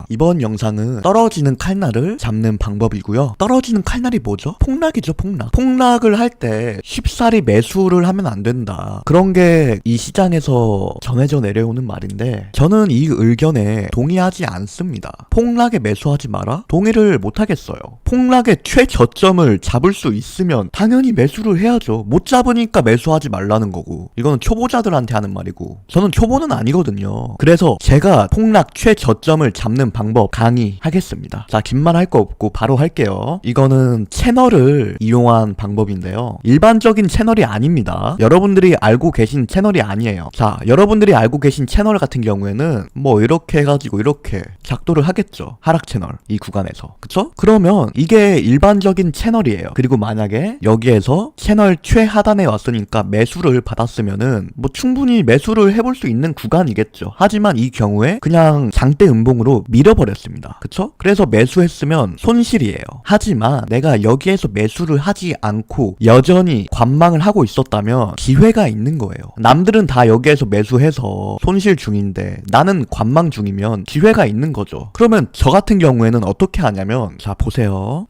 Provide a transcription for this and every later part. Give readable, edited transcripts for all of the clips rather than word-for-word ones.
이번 영상은 떨어지는 칼날을 잡는 방법이고요. 떨어지는 칼날이 뭐죠? 폭락이죠, 폭락. 폭락을 할 때 쉽사리 매수를 하면 안 된다. 그런 게 이 시장에서 전해져 내려오는 말인데 저는 이 의견에 동의하지 않습니다. 폭락에 매수하지 마라? 동의를 못하겠어요. 폭락의 최저점을 잡을 수 있으면 당연히 매수를 해야죠. 못 잡으니까 매수하지 말라는 거고. 이거는 초보자들한테 하는 말이고 저는 초보는 아니거든요. 그래서 제가 폭락 최저점을 잡는 방법 강의하겠습니다. 자, 긴 말 할 거 없고 바로 할게요. 이거는 채널을 이용한 방법인데요. 일반적인 채널이 아닙니다. 여러분들이 알고 계신 채널이 아니에요. 자, 여러분들이 알고 계신 채널 같은 경우에는 뭐 이렇게 해가지고 이렇게 작도를 하겠죠. 하락 채널 이 구간에서. 그쵸? 그러면 이게 일반적인 채널이에요. 그리고 만약에 여기에서 채널 최하단에 왔으니까 매수를 받았으면은 뭐 충분히 매수를 해볼 수 있는 구간이겠죠. 하지만 이 경우에 그냥 장대 음봉으로 밀어버렸습니다. 그쵸? 그래서 매수했으면 손실이에요. 하지만 내가 여기에서 매수를 하지 않고 여전히 관망을 하고 있었다면 기회가 있는 거예요. 남들은 다 여기에서 매수해서 손실 중인데 나는 관망 중이면 기회가 있는 거죠. 그러면 저 같은 경우에는 어떻게 하냐면 자 보세요.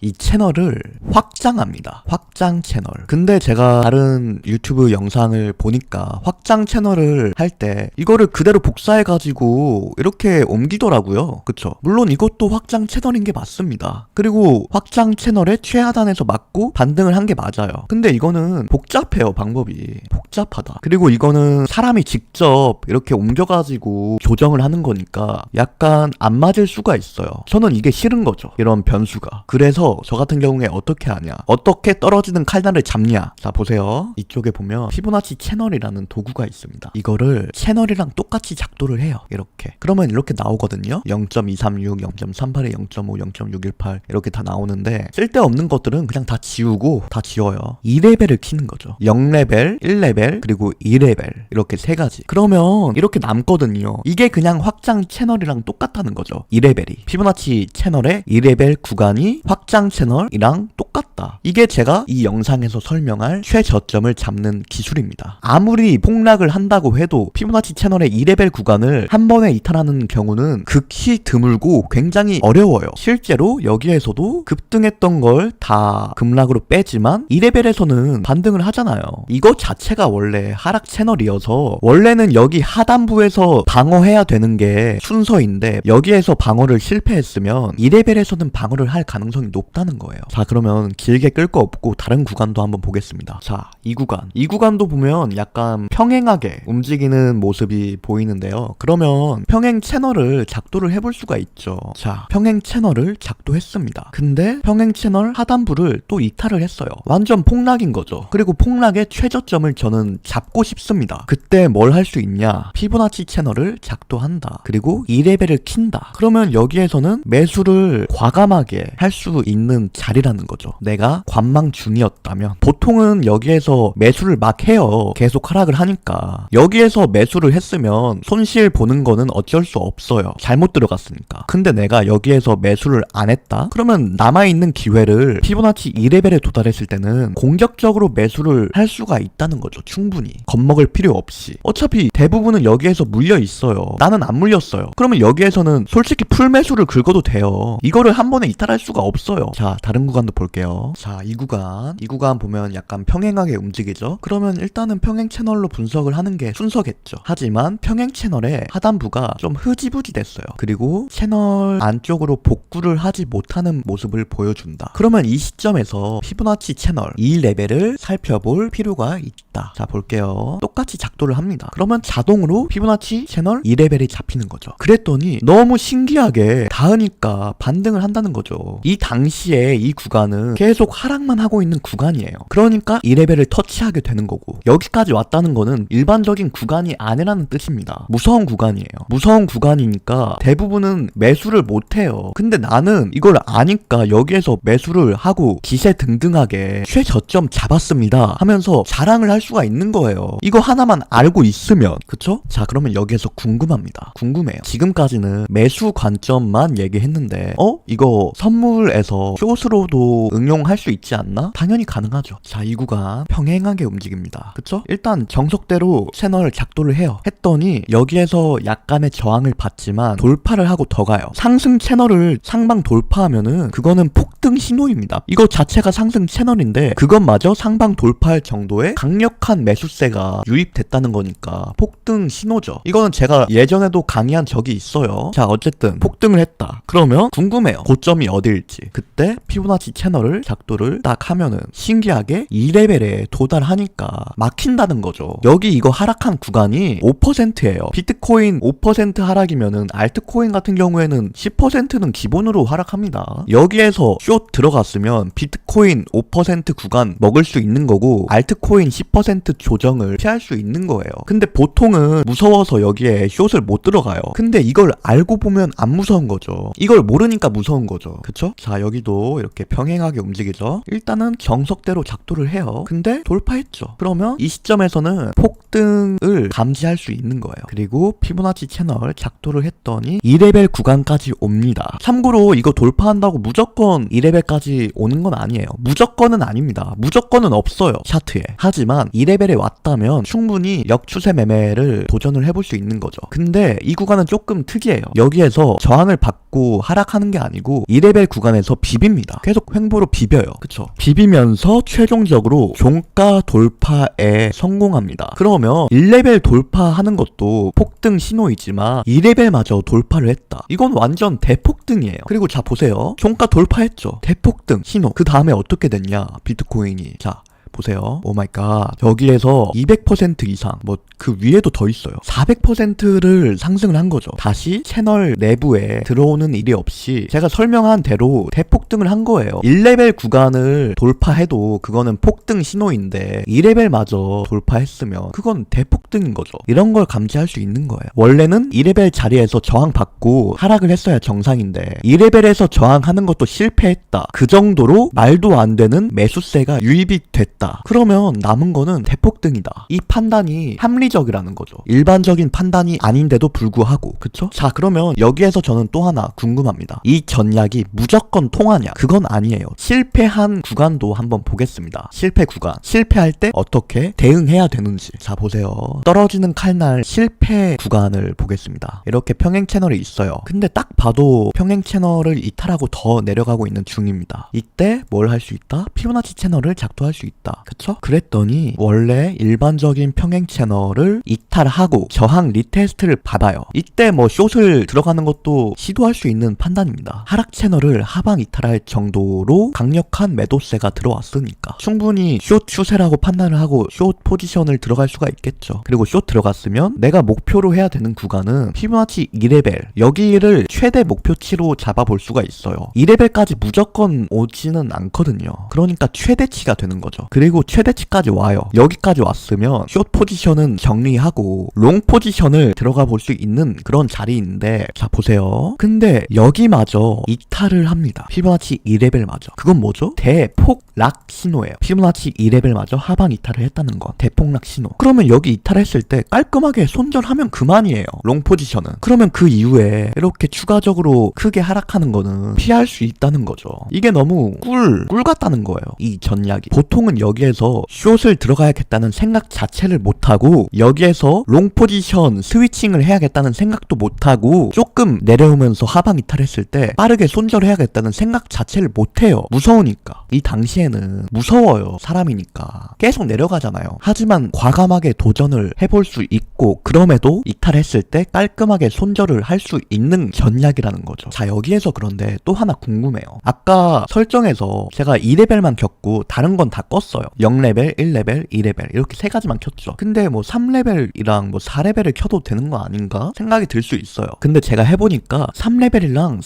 이 채널을 확장합니다. 확장 채널. 근데 제가 다른 유튜브 영상을 보니까 확장 채널을 할 때 이거를 그대로 복사해가지고 이렇게 옮기더라고요. 그쵸? 물론 이것도 확장 채널인 게 맞습니다. 그리고 확장 채널의 최하단에서 맞고 반등을 한 게 맞아요. 근데 이거는 복잡해요. 방법이 복잡하다. 그리고 이거는 사람이 직접 이렇게 옮겨가지고 조정을 하는 거니까 약간 안 맞을 수가 있어요. 저는 이게 싫은 거죠. 이런 변수가. 그래서 저 같은 경우에 어떻게 하냐, 어떻게 떨어지는 칼날을 잡냐. 자 보세요. 이쪽에 보면 피보나치 채널이라는 도구가 있습니다. 이거를 채널이랑 똑같이 작도를 해요. 이렇게. 그러면 이렇게 나오거든요. 0.236, 0.382, 0.5, 0.618 이렇게 다 나오는데 쓸데없는 것들은 그냥 다 지우고 다 지워요. 2레벨을 키는 거죠. 0레벨, 1레벨, 그리고 2레벨 이렇게 세 가지. 그러면 이렇게 남거든요. 이게 그냥 확장 채널이랑 똑같다는 거죠. 2레벨이. 피보나치 채널의 2레벨 구간이 확장 채널이랑 똑같다. 이게 제가 이 영상에서 설명할 최저점을 잡는 기술입니다. 아무리 폭락을 한다고 해도 피보나치 채널의 2레벨 구간을 한 번에 이탈하는 경우는 극히 드물고 굉장히 어려워요. 실제로 여기에서도 급등했던 걸 다 급락으로 빼지만 2레벨에서는 반등을 하잖아요. 이거 자체가 원래 하락 채널이어서 원래는 여기 하단부에서 방어해야 되는 게 순서인데 여기에서 방어를 실패했으면 2레벨에서는 방어를 할 가능성이 높다는 거예요. 자, 그러면 길게 끌 거 없고 다른 구간도 한번 보겠습니다. 자, 이 구간도 보면 약간 평행하게 움직이는 모습이 보이는데요. 그러면 평행 채널을 작도를 해볼 수가 있죠. 자, 평행 채널을 작도했습니다. 근데 평행 채널 하단부를 또 이탈을 했어요. 완전 폭락인 거죠. 그리고 폭락의 최저점을 저는 잡고 싶습니다. 그때 뭘 할 수 있냐? 피보나치 채널을 작도한다. 그리고 2레벨을 킨다. 그러면 여기에서는 매수를 과감하게 할 수 있는 자리라는 거죠. 내가 관망 중이었다면 보통은 여기에서 매수를 막 해요. 계속 하락을 하니까. 여기에서 매수를 했으면 손실 보는 거는 어쩔 수 없어요. 잘못 들어갔으니까. 근데 내가 여기에서 매수를 안 했다? 그러면 남아있는 기회를 피보나치 2레벨에 도달했을 때는 공격적으로 매수를 할 수가 있다는 거죠. 충분히. 겁먹을 필요 없이. 어차피 대부분은 여기에서 물려 있어요. 나는 안 물렸어요. 그러면 여기에서는 솔직히 풀매수를 긁어도 돼요. 이거를 한 번에 이탈할 수가 없어요. 자, 다른 구간도 볼게요. 자, 이 구간 보면 약간 평행하게 움직이죠? 그러면 일단은 평행 채널로 분석을 하는 게 순서겠죠. 하지만 평행 채널의 하단부가 좀 흐지부지 됐어요. 그리고 채널 안쪽으로 복구를 하지 못하는 모습을 보여준다. 그러면 이 시점에서 피보나치 채널 2레벨을 살펴볼 필요가 있다. 자, 볼게요. 똑같이 작도를 합니다. 그러면 자동으로 피보나치 채널 2레벨이 잡히는 거죠. 그랬더니 너무 신기하게 닿으니까 반등을 한다는 거죠. 이 당시에 이 구간은 계속 하락만 하고 있는 구간이에요. 그러니까 2레벨을 터치하게 되는 거고 여기까지 왔다는 거는 일반적인 구간이 아니라는 뜻입니다. 무서운 구간이에요. 무서운 구간이니까 대부분은 매수를 못해요. 근데 나는 이걸 아니까 여기에서 매수를 하고 기세 등등하게 최저점 잡았습니다 하면서 자랑을 할 수가 있는 거예요. 이거 하나만 알고 있으면. 그쵸? 자, 그러면 여기에서 궁금해요. 지금까지는 매수 관점만 얘기했는데 이거 선물에서 숏으로도 응용 적용할 수 있지 않나? 당연히 가능하죠. 자, 이 구간 평행하게 움직입니다. 그쵸? 일단 정석대로 채널 작도를 해요. 했더니 여기에서 약간의 저항을 받지만 돌파를 하고 더 가요. 상승 채널을 상방 돌파하면은 그거는 폭등 신호입니다. 이거 자체가 상승 채널인데 그것마저 상방 돌파할 정도의 강력한 매수세가 유입됐다는 거니까 폭등 신호죠. 이거는 제가 예전에도 강의한 적이 있어요. 자, 어쨌든 폭등을 했다. 그러면 궁금해요. 고점이 어디일지. 그때 피보나치 채널을 작도를 딱 하면은 신기하게 2레벨에 도달하니까 막힌다는 거죠. 여기 이거 하락한 구간이 5%예요. 비트코인 5% 하락이면은 알트코인 같은 경우에는 10%는 기본으로 하락합니다. 여기에서 숏 들어갔으면 비트코인 5% 구간 먹을 수 있는 거고 알트코인 10% 조정을 피할 수 있는 거예요. 근데 보통은 무서워서 여기에 숏을 못 들어가요. 근데 이걸 알고 보면 안 무서운 거죠. 이걸 모르니까 무서운 거죠. 그쵸? 자, 여기도 이렇게 평행하게 움직이죠. 일단은 정석대로 작도를 해요. 근데 돌파했죠. 그러면 이 시점에서는 폭등을 감지할 수 있는 거예요. 그리고 피보나치 채널 작도를 했더니 2레벨 구간까지 옵니다. 참고로 이거 돌파한다고 무조건 2레벨까지 오는 건 아니에요. 무조건은 아닙니다. 무조건은 없어요, 차트에. 하지만 2레벨에 왔다면 충분히 역추세 매매를 도전을 해볼 수 있는 거죠. 근데 이 구간은 조금 특이해요. 여기에서 저항을 받고 하락하는 게 아니고 2레벨 구간에서 비빕니다. 계속 횡보로 비벼요. 그쵸? 비비면서 최종적으로 종가 돌파에 성공합니다. 그러면 1레벨 돌파하는 것도 폭등 신호이지만 2레벨마저 돌파를 했다. 이건 완전 대폭등이에요. 그리고 자, 보세요. 종가 돌파했죠. 대폭등 신호. 그 다음에 어떻게 됐냐? 비트코인이. 자, 보세요. 오마이갓. 여기에서 200% 이상, 뭐 그 위에도 더 있어요. 400%를 상승을 한 거죠. 다시 채널 내부에 들어오는 일이 없이 제가 설명한 대로 대폭등을 한 거예요. 1레벨 구간을 돌파해도 그거는 폭등 신호인데 2레벨마저 돌파했으면 그건 대폭등인 거죠. 이런 걸 감지할 수 있는 거예요. 원래는 2레벨 자리에서 저항받고 하락을 했어야 정상인데 2레벨에서 저항하는 것도 실패했다. 그 정도로 말도 안 되는 매수세가 유입이 됐다. 그러면 남은 거는 대폭등이다. 이 판단이 합리적이라는 거죠. 일반적인 판단이 아닌데도 불구하고. 그쵸? 자, 그러면 여기에서 저는 또 하나 궁금합니다. 이 전략이 무조건 통하냐? 그건 아니에요. 실패한 구간도 한번 보겠습니다. 실패 구간. 실패할 때 어떻게 대응해야 되는지. 자, 보세요. 떨어지는 칼날 실패 구간을 보겠습니다. 이렇게 평행 채널이 있어요. 근데 딱 봐도 평행 채널을 이탈하고 더 내려가고 있는 중입니다. 이때 뭘 할 수 있다? 피보나치 채널을 작도할 수 있다. 그쵸? 그랬더니 원래 일반적인 평행 채널을 이탈하고 저항 리테스트를 받아요. 이때 뭐 숏을 들어가는 것도 시도할 수 있는 판단입니다. 하락 채널을 하방 이탈할 정도로 강력한 매도세가 들어왔으니까 충분히 숏 추세라고 판단을 하고 숏 포지션을 들어갈 수가 있겠죠. 그리고 숏 들어갔으면 내가 목표로 해야 되는 구간은 피보나치 2레벨, 여기를 최대 목표치로 잡아볼 수가 있어요. 2레벨까지 무조건 오지는 않거든요. 그러니까 최대치가 되는 거죠. 그리고 최대치까지 와요. 여기까지 왔으면 숏 포지션은 정리하고 롱 포지션을 들어가 볼 수 있는 그런 자리인데, 자, 보세요. 근데 여기마저 이탈을 합니다. 피보나치 2레벨마저. 그건 뭐죠? 대폭락 신호예요. 피보나치 2레벨마저 하방 이탈을 했다는 건 대폭락 신호. 그러면 여기 이탈했을 때 깔끔하게 손절하면 그만이에요. 롱 포지션은. 그러면 그 이후에 이렇게 추가적으로 크게 하락하는 거는 피할 수 있다는 거죠. 이게 너무 꿀 같다는 거예요. 이 전략이. 보통은 여기에서 숏을 들어가야겠다는 생각 자체를 못하고 여기에서 롱 포지션 스위칭을 해야겠다는 생각도 못하고 조금 내려오면서 하방 이탈했을 때 빠르게 손절해야겠다는 생각 자체를 못해요. 무서우니까. 이 당시에는 무서워요. 사람이니까. 계속 내려가잖아요. 하지만 과감하게 도전을 해볼 수 있고 그럼에도 이탈했을 때 깔끔하게 손절을 할 수 있는 전략이라는 거죠. 자, 여기에서 그런데 또 하나 궁금해요. 아까 설정에서 제가 2레벨만 켰고 다른 건 다 껐어요. 0레벨, 1레벨, 2레벨 이렇게 세 가지만 켰죠. 근데 뭐 3레벨이랑 뭐 4레벨을 켜도 되는 거 아닌가 생각이 들 수 있어요. 근데 제가 해보니까 3레벨이랑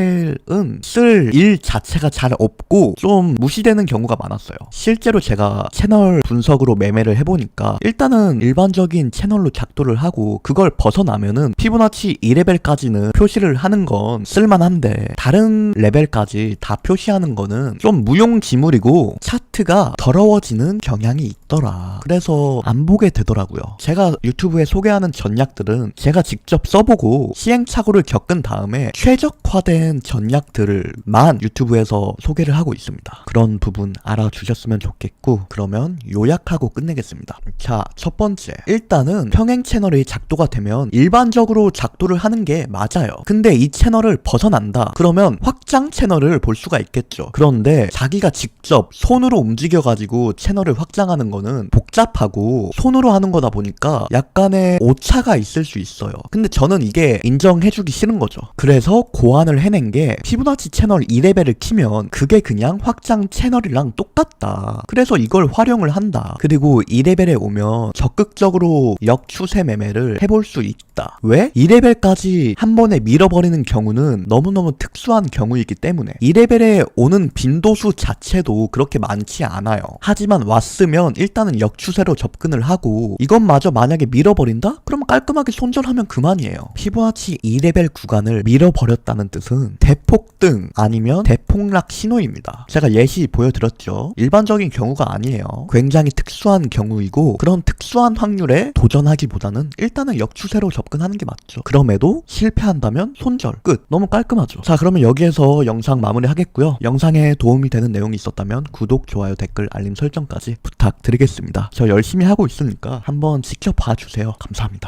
4레벨은 쓸 일 자체가 잘 없고 좀 무시되는 경우가 많았어요. 실제로 제가 채널 분석으로 매매를 해보니까 일단은 일반적인 채널로 작도를 하고 그걸 벗어나면은 피보나치 2레벨까지는 표시를 하는 건 쓸만한데 다른 레벨까지 다 표시하는 거는 좀 무용지물이고 차트가 더러워 어려워지는 경향이 있더라. 그래서 안 보게 되더라고요. 제가 유튜브에 소개하는 전략들은 제가 직접 써보고 시행착오를 겪은 다음에 최적화된 전략들만 유튜브에서 소개를 하고 있습니다. 그런 부분 알아주셨으면 좋겠고, 그러면 요약하고 끝내겠습니다. 자, 첫 번째, 일단은 평행 채널이 작도가 되면 일반적으로 작도를 하는 게 맞아요. 근데 이 채널을 벗어난다 그러면 확장 채널을 볼 수가 있겠죠. 그런데 자기가 직접 손으로 움직여가지고 채널을 확장하는 거는 복잡하고 손으로 하는 거다 보니까 약간의 오차가 있을 수 있어요. 근데 저는 이게 인정해주기 싫은 거죠. 그래서 고안을 해낸 게 피부나치 채널 2레벨을 키면 그게 그냥 확장 채널이랑 똑같다. 그래서 이걸 활용을 한다. 그리고 2레벨에 오면 적극적으로 역추세 매매를 해볼 수 있다. 왜? 2레벨까지 한 번에 밀어버리는 경우는 너무너무 특수한 경우이기 때문에 2레벨에 오는 빈도수 자체도 그렇게 많지 않아요. 하지만 왔으면 일단은 역추세로 접근을 하고 이것마저 만약에 밀어버린다? 그럼 깔끔하게 손절하면 그만이에요. 피부나치 2레벨 구간을 밀어버렸다는 뜻은 대폭등 아니면 대폭락 신호입니다. 제가 예시 보여드렸죠. 일반적인 경우가 아니에요. 굉장히 특수한 경우이고 그런 특수한 확률에 도전하기보다는 일단은 역추세로 접근하는 게 맞죠. 그럼에도 실패한다면 손절 끝. 너무 깔끔하죠. 자, 그러면 여기에서 영상 마무리 하겠고요. 영상에 도움이 되는 내용이 있었다면 구독, 좋아요, 댓글, 알림 설정까지 부탁드리겠습니다. 저 열심히 하고 있으니까 한번 지켜봐 주세요. 감사합니다.